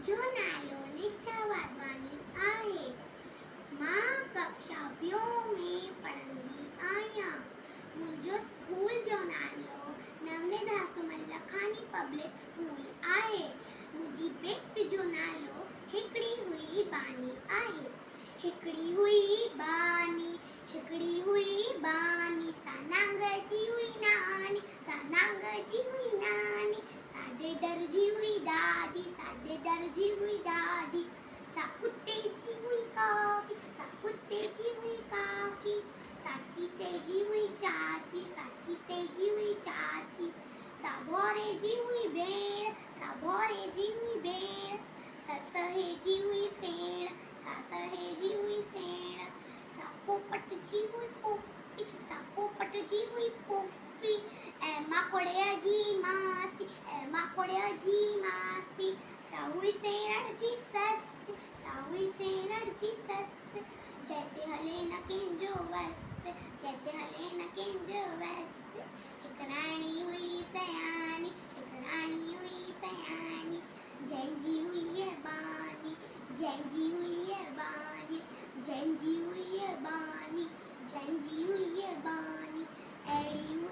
मुंहिंजो नालो निष्ठा वाधवानी आहे। मां कक्षा ॿियों में पढ़ंदी आहियां। मुंहिंजो स्कूल जो नालो नवनीत लखानी पब्लिक स्कूल आहे। मुंहिंजी बेट जो नालो हिकिड़ी हुई बानी आहे। हिकिड़ी हुई बानी, हिकिड़ी हुई बानी, सानांग जी हुई नानी, सानांग जी हुई नानी, साडे डर जी हुई दादी, साडे डर जी हुई दादी, सा कुत्ते जी हुई काकी, सा कुत्ते जी हुई काकी, साची तेजी हुई चाची, साची तेजी हुई चाची, सा भोरे जी हुई भेण, सा भोरे जी हुई भेण, सा सहेजी हुई सेण, सा सहेजी हुई सेण, सा पोपट जी हुई पोपी, सा पोपट जी हुई पोपी, ऐ माकोड़े जी मासी, ऐ माकोड़े जी मासी, सा हुई सेण जी सस, सा हुई सेण जी सस, जैते हले न कंहिंजो वस, जैते हले न कंहिंजो वस, हिक राणी हुई सयानी, हिक राणी हुई सयानी, जंहिंजी हुई ये बानी, जंहिंजी हुई ये बानी, जंहिंजी हुई ये बानी, जंहिंजी हुई ये बानी, अहिड़ी